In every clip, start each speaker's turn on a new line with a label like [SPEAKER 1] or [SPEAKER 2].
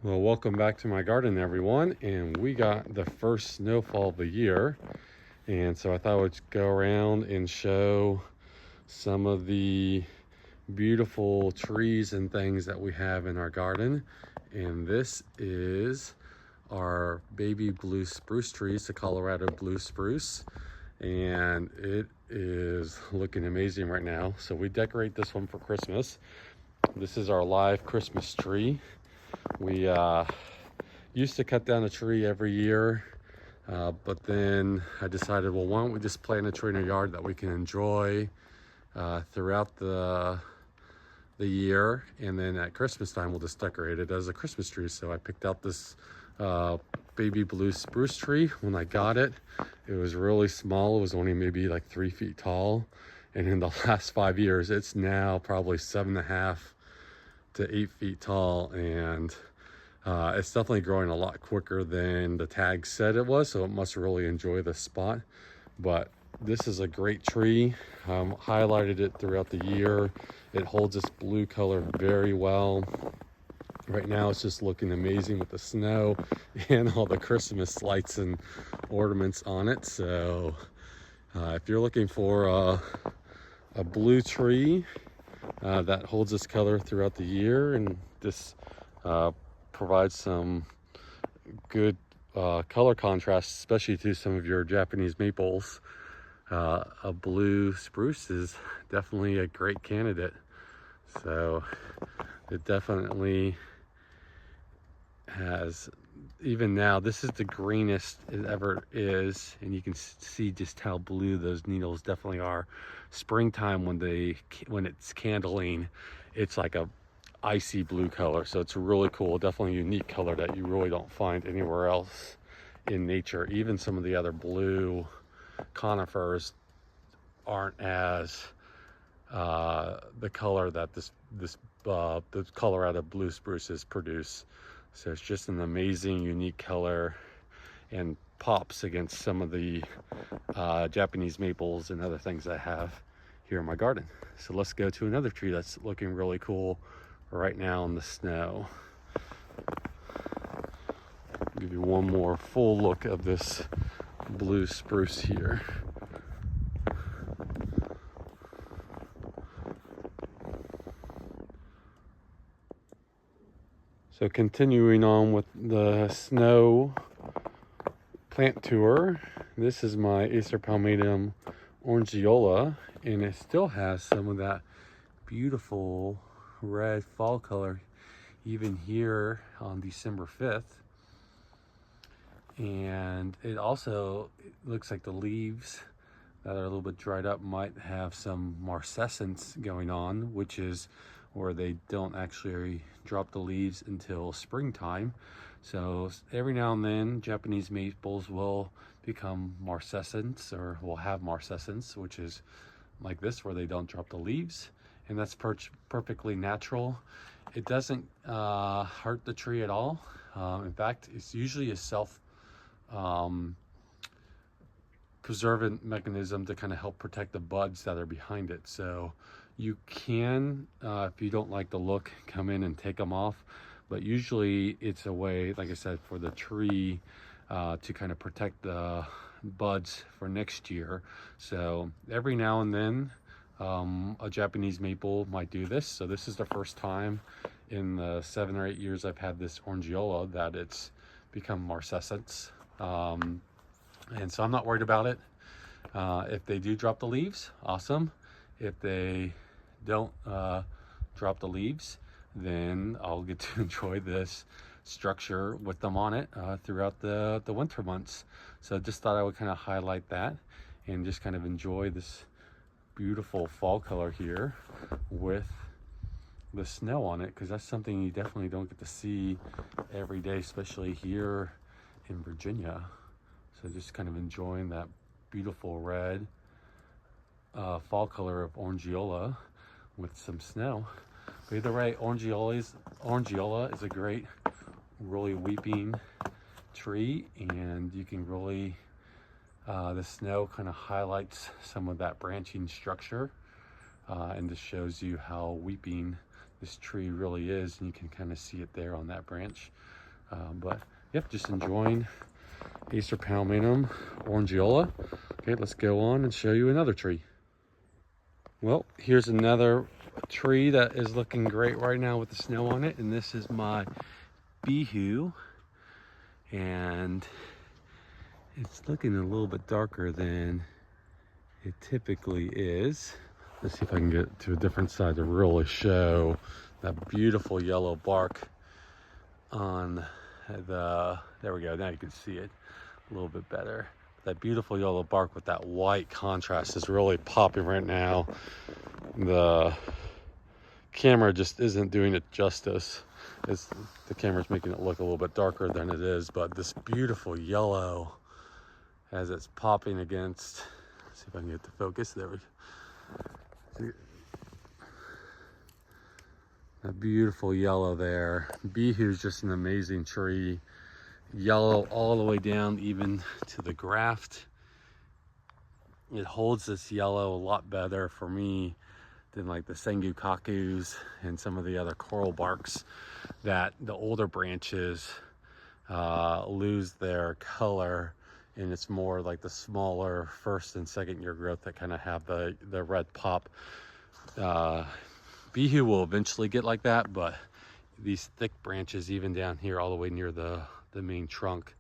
[SPEAKER 1] Well, welcome back to my garden, everyone. And we got the first snowfall of the year. And so I thought I would go around and show some of the beautiful trees and things that we have in our garden. And this is our baby blue spruce trees, the Colorado blue spruce. And it is looking amazing right now. So we decorate this one for Christmas. This is our live Christmas tree. We used to cut down a tree every year, but then I decided, well, why don't we just plant a tree in our yard that we can enjoy throughout the year, and then at Christmas time we'll just decorate it as a Christmas tree. So I picked out this baby blue spruce tree. When I got it, it was really small. It was only maybe like 3 feet tall, and in the last 5 years it's now probably 7.5 to 8 feet tall, and it's definitely growing a lot quicker than the tag said it was, so it must really enjoy the spot. But this is a great tree. Highlighted it throughout the year. It holds its blue color very well. Right now it's just looking amazing with the snow and all the Christmas lights and ornaments on it. So if you're looking for a blue tree that holds its color throughout the year, and this provides some good color contrast, especially to some of your Japanese maples, a blue spruce is definitely a great candidate. So it definitely has, even now, this is the greenest it ever is, and you can see just how blue those needles definitely are. Springtime, when it's candling, it's like a icy blue color, so it's really cool. Definitely a unique color that you really don't find anywhere else in nature. Even some of the other blue conifers aren't as the color that the Colorado blue spruces produce. So it's just an amazing, unique color, and pops against some of the Japanese maples and other things I have here in my garden. So let's go to another tree that's looking really cool right now in the snow. Give you one more full look of this blue spruce here. So continuing on with the snow plant tour, this is my Acer palmatum orangeola, and it still has some of that beautiful red fall color even here on December 5th. And it also looks like the leaves that are a little bit dried up might have some marcescence going on, which is where they don't actually drop the leaves until springtime. So every now and then Japanese maples will become marcescence, or will have marcescence, which is like this, where they don't drop the leaves, and that's perfectly natural. It doesn't hurt the tree at all. In fact, it's usually a self preservant mechanism to kind of help protect the buds that are behind it. So you can, if you don't like the look, come in and take them off, but usually it's a way, like I said, for the tree to kind of protect the buds for next year. So every now and then a Japanese maple might do this. So this is the first time in the 7 or 8 years I've had this orangeola that it's become marcescence. And so I'm not worried about it. If they do drop the leaves, awesome. If they don't drop the leaves, then I'll get to enjoy this structure with them on it throughout the winter months. So just thought I would kind of highlight that and just kind of enjoy this beautiful fall color here with the snow on it, because that's something you definitely don't get to see every day, especially here in Virginia. So just kind of enjoying that beautiful red fall color of orangeola with some snow. But either way, orangeola is a great, really weeping tree, and you can really, the snow kind of highlights some of that branching structure, and just shows you how weeping this tree really is, and you can kind of see it there on that branch. But yep, just enjoying Acer palmatum orangeola. Okay, let's go on and show you another tree. Well, here's another tree that is looking great right now with the snow on it, and this is my bihu, and it's looking a little bit darker than it typically is. Let's see if I can get to a different side to really show that beautiful yellow bark on the, there we go, now you can see it a little bit better. That beautiful yellow bark with that white contrast is really popping right now. The camera just isn't doing it justice. The camera's making it look a little bit darker than it is, but this beautiful yellow as it's popping against, let's see if I can get the focus, there we go. That beautiful yellow there. Bihu is just an amazing tree. Yellow all the way down even to the graft. It holds this yellow a lot better for me than like the sengu kakus and some of the other coral barks that the older branches lose their color, and it's more like the smaller first and second year growth that kind of have the red pop. Bihu will eventually get like that, but these thick branches even down here all the way near the main trunk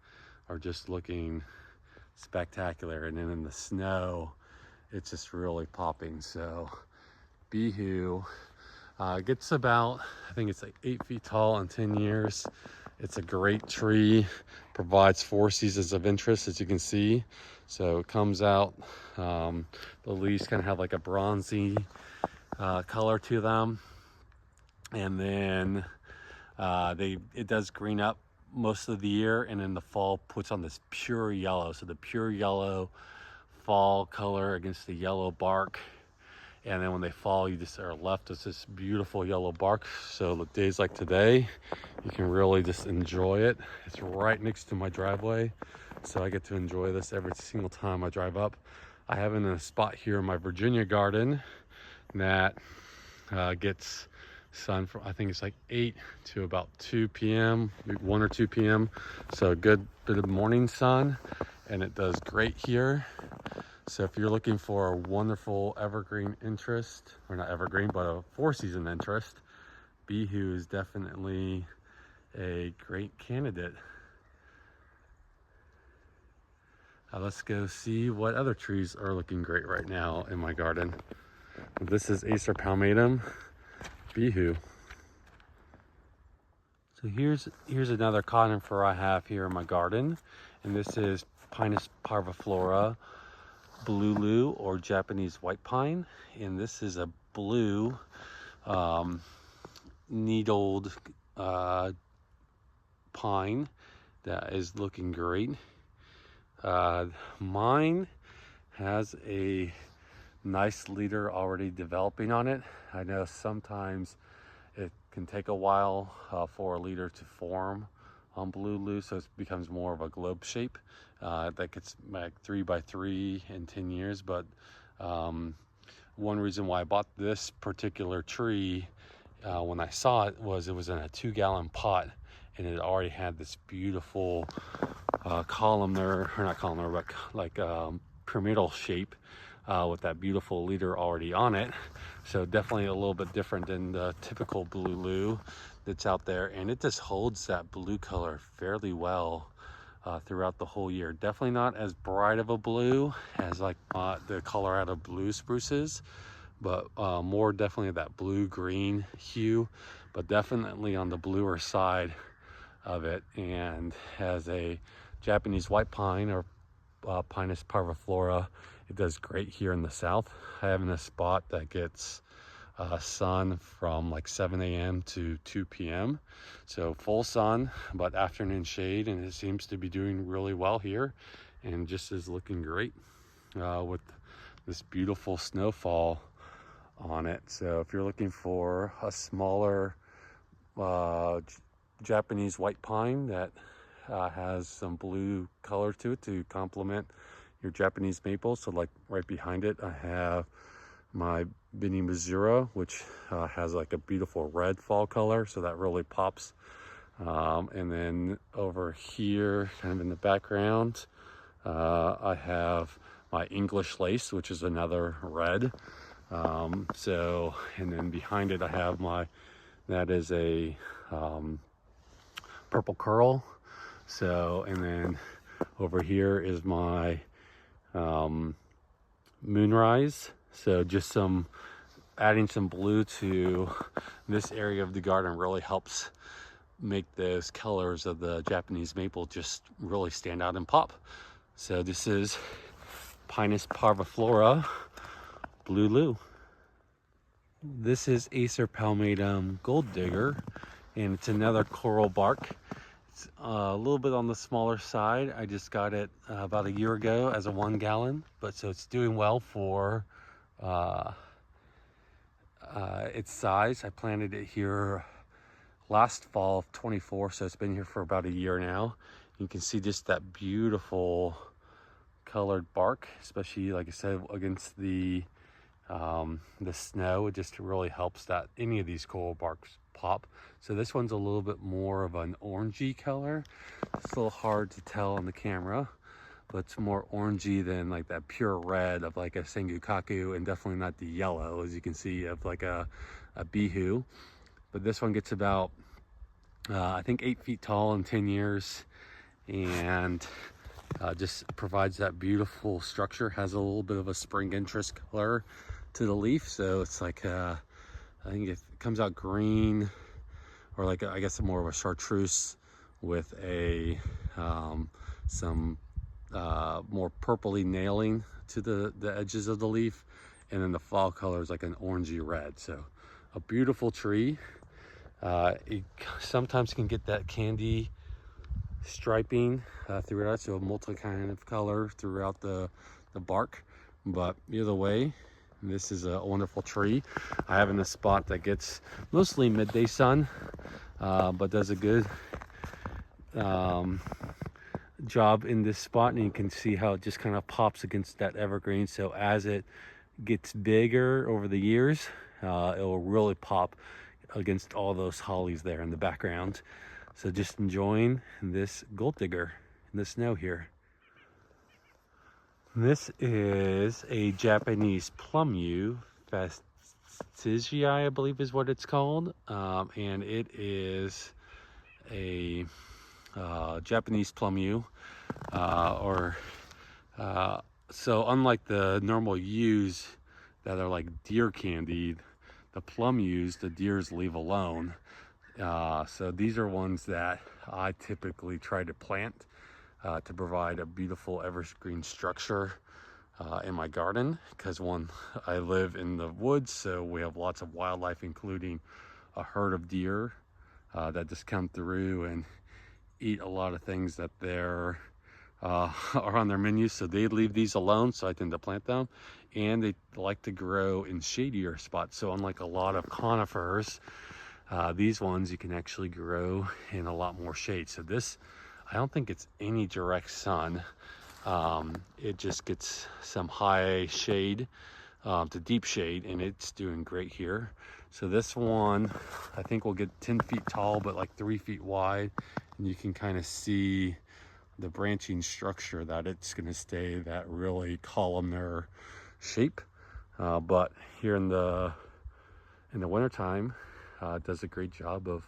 [SPEAKER 1] are just looking spectacular, and then in the snow it's just really popping. So bihu gets about, I think it's like 8 feet tall in 10 years. It's a great tree, provides 4 seasons of interest, as you can see. So it comes out, the leaves kind of have like a bronzy color to them, and then it does green up most of the year, and in the fall puts on this pure yellow. So the pure yellow fall color against the yellow bark, and then when they fall, you just are left with this beautiful yellow bark. So days like today, you can really just enjoy it. It's right next to my driveway, so I get to enjoy this every single time I drive up. I have it in a spot here in my Virginia garden that gets sun from, I think it's like 8 to about 2 p.m, 1 or 2 p.m. So a good bit of morning sun, and it does great here. So if you're looking for a wonderful evergreen interest, or not evergreen, but a 4-season interest, bihu is definitely a great candidate. Let's go see what other trees are looking great right now in my garden. This is Acer palmatum bihu. So here's another conifer I have here in my garden, and this is Pinus parviflora blulu, or Japanese white pine, and this is a blue needled pine that is looking great. Mine has a nice leader already developing on it. I know sometimes it can take a while for a leader to form on blulu, so it becomes more of a globe shape that gets like 3 by 3 in 10 years. But one reason why I bought this particular tree when I saw it was in a 2-gallon pot, and it already had this beautiful columnar, or not columnar, but like pyramidal shape with that beautiful leader already on it. So definitely a little bit different than the typical blulu that's out there, and it just holds that blue color fairly well throughout the whole year. Definitely not as bright of a blue as like the Colorado blue spruces, but more definitely that blue-green hue, but definitely on the bluer side of it, and has a Japanese white pine, or Pinus parviflora. It does great here in the south. I have in a spot that gets sun from like 7 a.m. to 2 p.m. So full sun, but afternoon shade, and it seems to be doing really well here, and just is looking great with this beautiful snowfall on it. So if you're looking for a smaller Japanese white pine that has some blue color to it to complement your Japanese maple, so like right behind it I have my Bini Missoura, which has like a beautiful red fall color, so that really pops. And then over here, kind of in the background, I have my English lace, which is another red. And then behind it, I have that is a purple curl. So, and then over here is my moonrise. So just adding some blue to this area of the garden really helps make those colors of the Japanese maple just really stand out and pop. So this is Pinus parviflora Blue Lou. This is Acer palmatum gold digger, and it's another coral bark. It's a little bit on the smaller side. I just got it about a year ago as a 1 gallon, but so it's doing well for its size. I planted it here last fall of 24, so it's been here for about a year now. You can see just that beautiful colored bark, especially like I said against the snow. It just really helps that any of these coral barks pop. So this one's a little bit more of an orangey color. It's a little hard to tell on the camera, but it's more orangey than like that pure red of like a sengukaku, and definitely not the yellow as you can see of like a bihu. But this one gets about I think 8 feet tall in 10 years, and just provides that beautiful structure. Has a little bit of a spring interest color to the leaf, so it's like I think it comes out green, or like I guess more of a chartreuse with a some more purpley nailing to the edges of the leaf, and then the fall color is like an orangey red. So a beautiful tree. It sometimes can get that candy striping throughout, so a multi kind of color throughout the bark. But either way, this is a wonderful tree. I have in a spot that gets mostly midday sun, but does a good job in this spot, and you can see how it just kind of pops against that evergreen. So as it gets bigger over the years, it will really pop against all those hollies there in the background. So just enjoying this gold digger in the snow here. This is a Japanese plum yew, Fastigii, I believe is what it's called, and it is a Japanese plum yew, so unlike the normal yews that are like deer candied, the plum yews the deers leave alone. So these are ones that I typically try to plant to provide a beautiful evergreen structure in my garden, because one, I live in the woods, so we have lots of wildlife, including a herd of deer that just come through and eat a lot of things that they're are on their menu, so they leave these alone, so I tend to plant them. And they like to grow in shadier spots, so unlike a lot of conifers, these ones you can actually grow in a lot more shade. So this, I don't think it's any direct sun. It just gets some high shade to deep shade, and it's doing great here. So this one, I think will get 10 feet tall, but like 3 feet wide. And you can kind of see the branching structure that it's going to stay that really columnar shape. But here in the wintertime, it does a great job of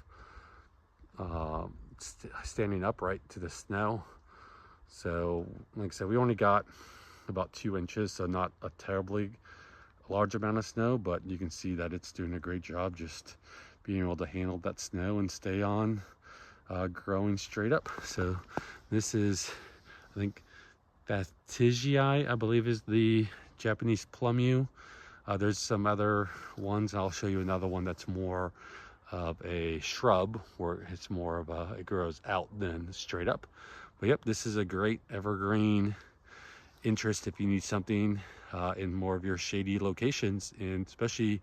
[SPEAKER 1] standing upright to the snow. So like I said, we only got about 2 inches, so not a terribly large amount of snow, but you can see that it's doing a great job just being able to handle that snow and stay on growing straight up. So this is, I think, Fastigii, I believe is the Japanese plum yew. There's some other ones. I'll show you another one that's more of a shrub, where it's more of it grows out than straight up. But yep, this is a great evergreen interest if you need something in more of your shady locations, and especially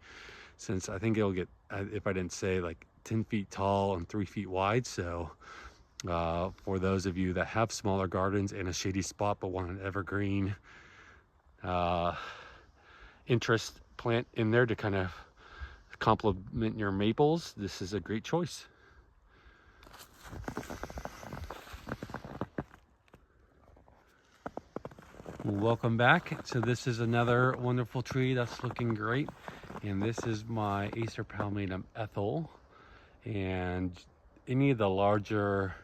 [SPEAKER 1] since I think it'll get, if I didn't say, like 10 feet tall and 3 feet wide. So for those of you that have smaller gardens and a shady spot but want an evergreen interest plant in there to kind of complement your maples, this is a great choice. Welcome back. So this is another wonderful tree that's looking great, and this is my Acer palmatum Ethel. And any of the larger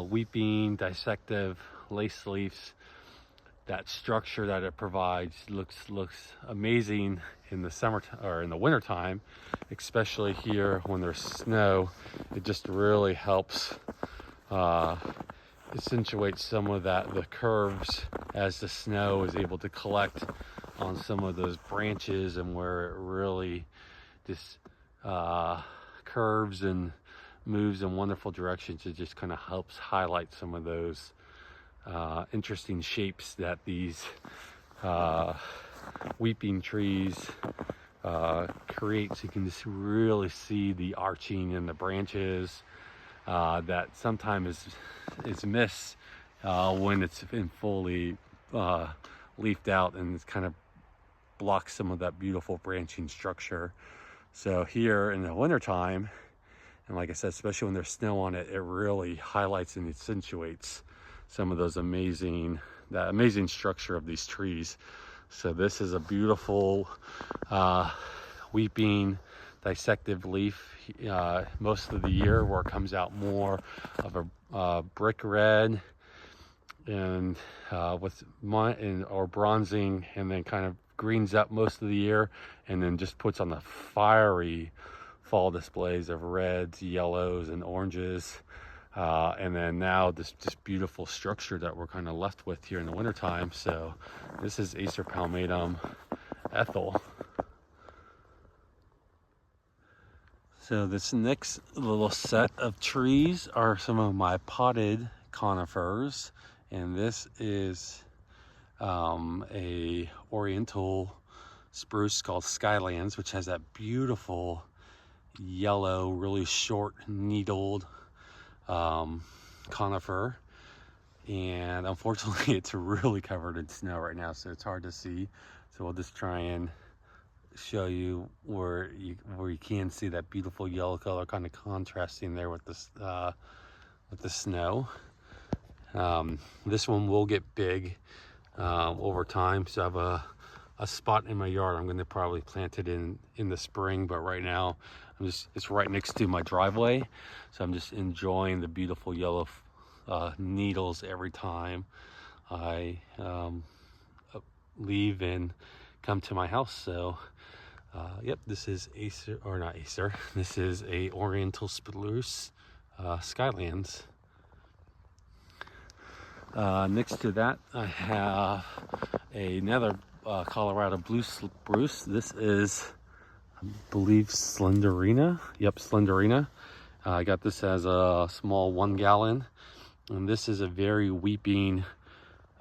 [SPEAKER 1] weeping, dissected lace leaves, that structure that it provides looks amazing in the summer or in the winter time, especially here when there's snow. It just really helps accentuate some of the curves as the snow is able to collect on some of those branches, and where it really just curves and moves in wonderful directions. It just kind of helps highlight some of those interesting shapes that these weeping trees create. So you can just really see the arching in the branches that sometimes is missed when it's been fully leafed out, and it's kind of blocks some of that beautiful branching structure. So here in the wintertime, and like I said, especially when there's snow on it, it really highlights and accentuates some of those amazing structure of these trees. So this is a beautiful weeping dissected leaf most of the year, where it comes out more of a brick red and or bronzing, and then kind of greens up most of the year, and then just puts on the fiery fall displays of reds, yellows, and oranges. And then now this beautiful structure that we're kind of left with here in the wintertime. So this is Acer palmatum Ethel. So this next little set of trees are some of my potted conifers, and this is a oriental spruce called Skylands, which has that beautiful yellow, really short needled conifer. And unfortunately it's really covered in snow right now, so it's hard to see. So we'll just try and show you where you can see that beautiful yellow color kind of contrasting there with the snow. This one will get big over time, so I have a spot in my yard I'm going to probably plant it in the spring, but right now it's right next to my driveway, so I'm just enjoying the beautiful yellow needles every time I leave and come to my house. So yep, this is Acer, or not Acer, this is a oriental spruce Skylands. Next to that I have another Colorado blue spruce. This is, I believe, Slenderina. Yep, Slenderina. I got this as a small 1 gallon, and this is a very weeping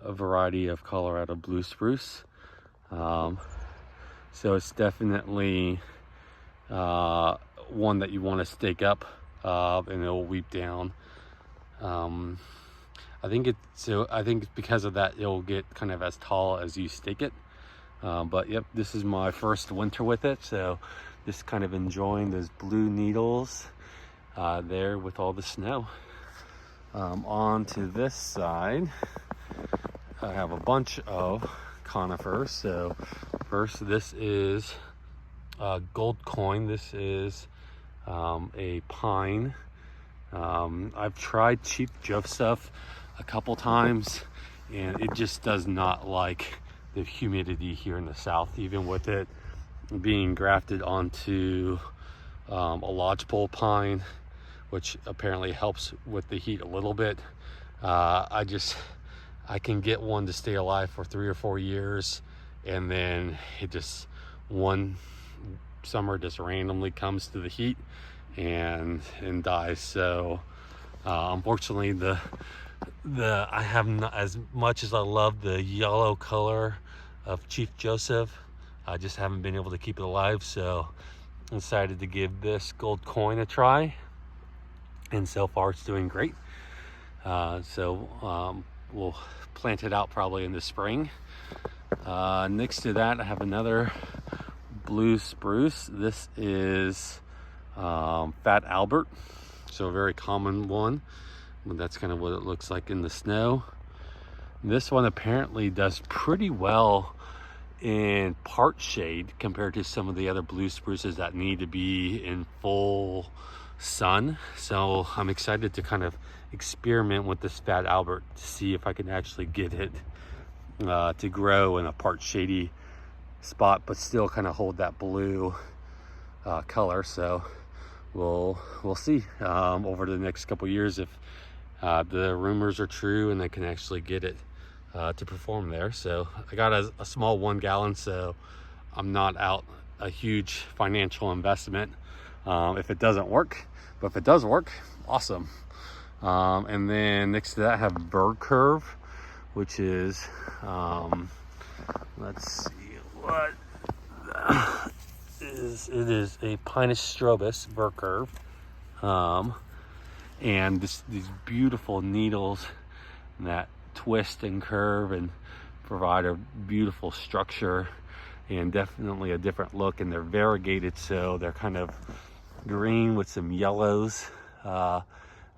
[SPEAKER 1] variety of Colorado blue spruce. So it's definitely one that you want to stake up, and it'll weep down. I think because of that, it'll get kind of as tall as you stake it. But yep, this is my first winter with it, so just kind of enjoying those blue needles there with all the snow. On to this side, I have a bunch of conifers. So first, this is gold coin. This is a pine. I've tried Chief Joseph a couple times, and it just does not like the humidity here in the south, even with it being grafted onto a lodgepole pine, which apparently helps with the heat a little bit. I can get one to stay alive for 3 or 4 years, and then it just one summer just randomly comes to the heat and dies. So unfortunately, I have not, as much as I love the yellow color of Chief Joseph, I just haven't been able to keep it alive. So I decided to give this gold coin a try, and so far it's doing great. So we'll plant it out probably in the spring. Next to that, I have another blue spruce. This is Fat Albert, so a very common one. That's kind of what it looks like in the snow. This one apparently does pretty well in part shade compared to some of the other blue spruces that need to be in full sun. So I'm excited to kind of experiment with this Fat Albert to see if I can actually get it to grow in a part shady spot, but still kind of hold that blue color. So we'll see over the next couple years if the rumors are true and I can actually get it to perform there. So I got a small 1 gallon, so I'm not out a huge financial investment if it doesn't work, but if it does work, awesome. And then next to that I have Bird Curve, which is let's see what it is a Pinus strobus Bird Curve, and these beautiful needles that twist and curve and provide a beautiful structure and definitely a different look. And they're variegated, so they're kind of green with some yellows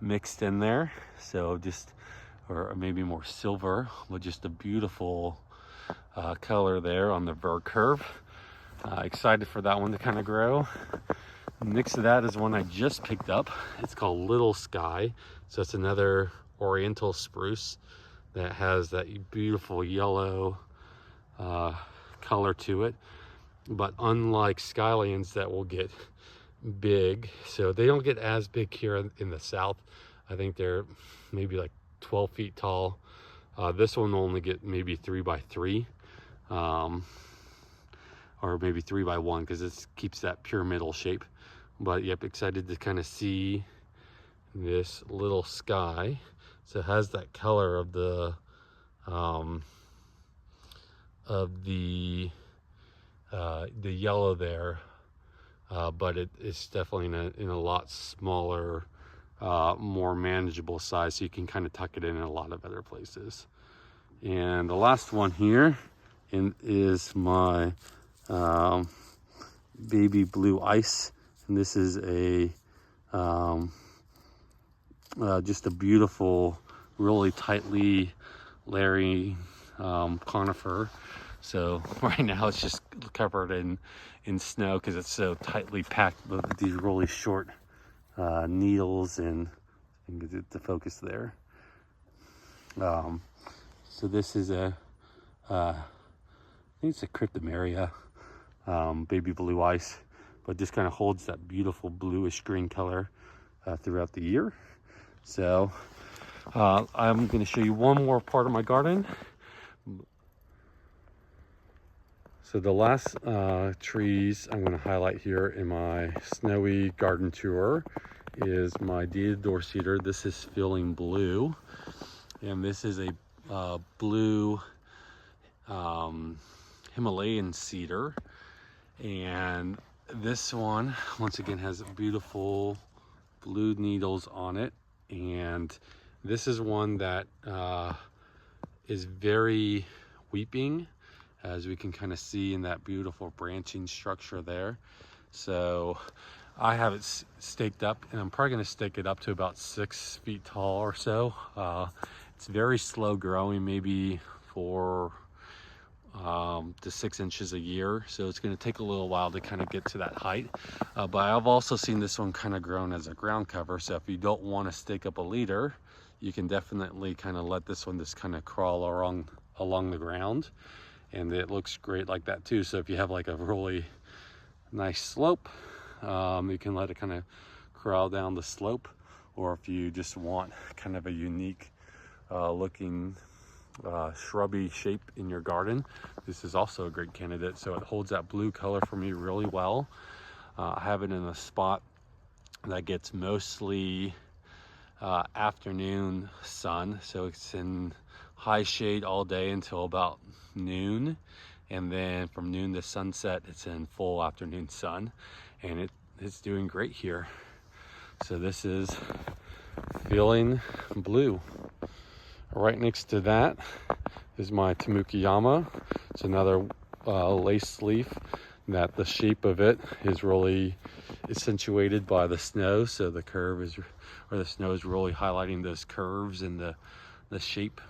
[SPEAKER 1] mixed in there, so just, or maybe more silver, with just a beautiful color there on the Bird Curve. Excited for that one to kind of grow. Next to that is one I just picked up. It's called Little Sky. So it's another oriental spruce that has that beautiful yellow color to it. But unlike skylands that will get big, so they don't get as big here in the south. I think they're maybe like 12 feet tall. This one will only get maybe 3 by 3. Or maybe 3 by 1, because it keeps that pyramidal shape. But yep, excited to kind of see this Little Sky. So it has that color of the yellow there, but it's definitely in a lot smaller, more manageable size, so you can kind of tuck it in a lot of other places. And the last one here is my baby blue ice, and this is just a beautiful, really tightly layering conifer. So right now it's just covered in snow because it's so tightly packed with these really short needles, and get the focus there. So this is I think it's a cryptomeria baby blue ice, but just kind of holds that beautiful bluish green color throughout the year. So I'm going to show you one more part of my garden. So the last trees I'm going to highlight here in my snowy garden tour is my Deodar cedar. This is Feeling Blue, and this is a blue Himalayan cedar. And this one, once again, has beautiful blue needles on it. And this is one that is very weeping, as we can kind of see in that beautiful branching structure there. So I have it staked up, and I'm probably going to stake it up to about 6 feet tall or so. It's very slow growing, maybe 4 to 6 inches a year, so it's going to take a little while to kind of get to that height. But I've also seen this one kind of grown as a ground cover, so if you don't want to stake up a leader, you can definitely kind of let this one just kind of crawl along the ground, and it looks great like that too. So if you have like a really nice slope, you can let it kind of crawl down the slope, or if you just want kind of a unique looking shrubby shape in your garden, this is also a great candidate. So it holds that blue color for me really well. I have it in a spot that gets mostly afternoon sun, so it's in high shade all day until about noon, and then from noon to sunset it's in full afternoon sun, and it's doing great here. So this is Feeling Blue. Right next to that is my Tamukiyama. It's another lace leaf. that the shape of it is really accentuated by the snow. So the curve is, or the snow is really highlighting those curves and the shape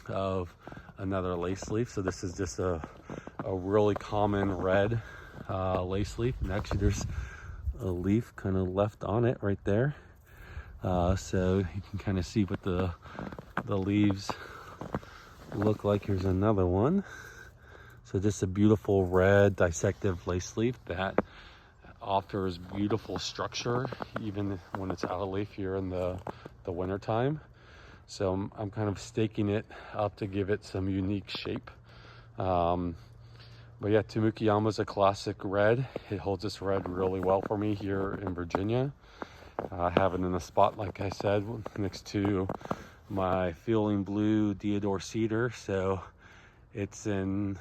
[SPEAKER 1] of another lace leaf. So this is just a really common red lace leaf. And actually there's a leaf kind of left on it right there. So you can kind of see what the leaves look like. Here's another one. So just a beautiful red dissected lace leaf that offers beautiful structure even when it's out of leaf here in the winter time. So I'm kind of staking it up to give it some unique shape. But yeah, Tamukiyama is a classic red. It holds this red really well for me here in Virginia. I have it in a spot, like I said, next to my feeling blue deodar cedar. So it's in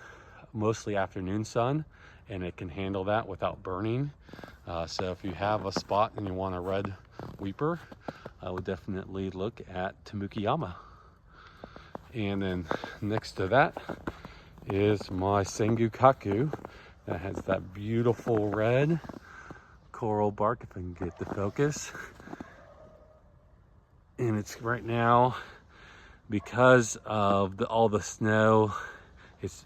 [SPEAKER 1] mostly afternoon sun and it can handle that without burning. So if you have a spot and you want a red weeper, I would definitely look at Tamukiyama. And then next to that is my Sengukaku that has that beautiful red coral bark, if I can get the focus. And it's right now, because of all the snow,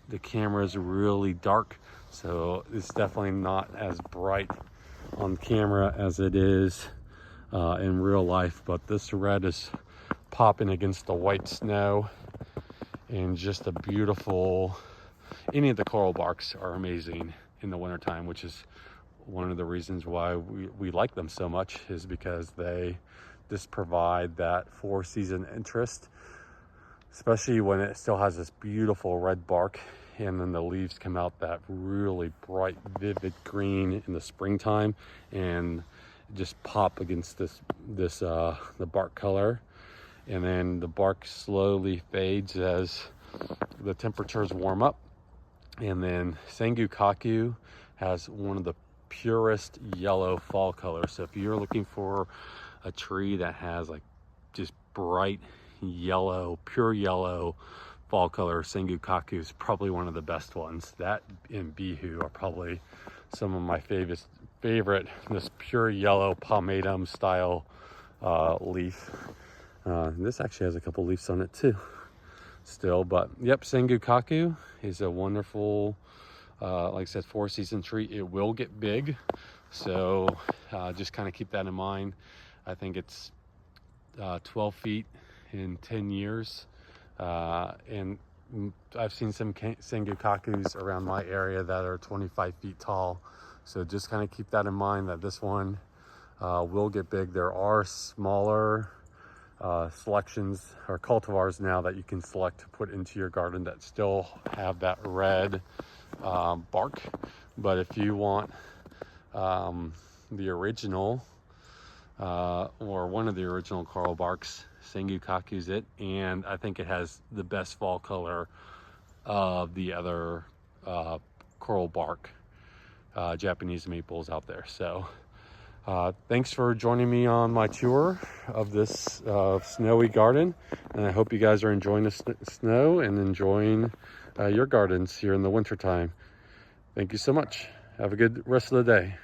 [SPEAKER 1] the camera is really dark, so it's definitely not as bright on camera as it is in real life. But this red is popping against the white snow, and just a beautiful. Any of the coral barks are amazing in the wintertime, which is one of the reasons why we like them so much, is because they just provide that 4-season interest, especially when it still has this beautiful red bark and then the leaves come out that really bright, vivid green in the springtime and just pop against the bark color. And then the bark slowly fades as the temperatures warm up. And then Sengukaku has one of the purest yellow fall colors. So if you're looking for a tree that has like just bright yellow, pure yellow fall color, Sengukaku is probably one of the best ones. That and Bihu are probably some of my favorite this pure yellow palmatum style leaf. This actually has a couple leaves on it too still, but yep, Sengukaku is a wonderful like I said, 4-season tree. It will get big, so just kind of keep that in mind. I think it's 12 feet in 10 years, and I've seen some Sengukakus around my area that are 25 feet tall, so just kind of keep that in mind, that this one will get big. There are smaller selections or cultivars now that you can select to put into your garden that still have that red bark. But if you want the original or one of the original coral barks, Sengukaku's it, and I think it has the best fall color of the other coral bark Japanese maples out there. So thanks for joining me on my tour of this snowy garden, and I hope you guys are enjoying the snow and enjoying your gardens here in the winter time. Thank you so much. Have a good rest of the day.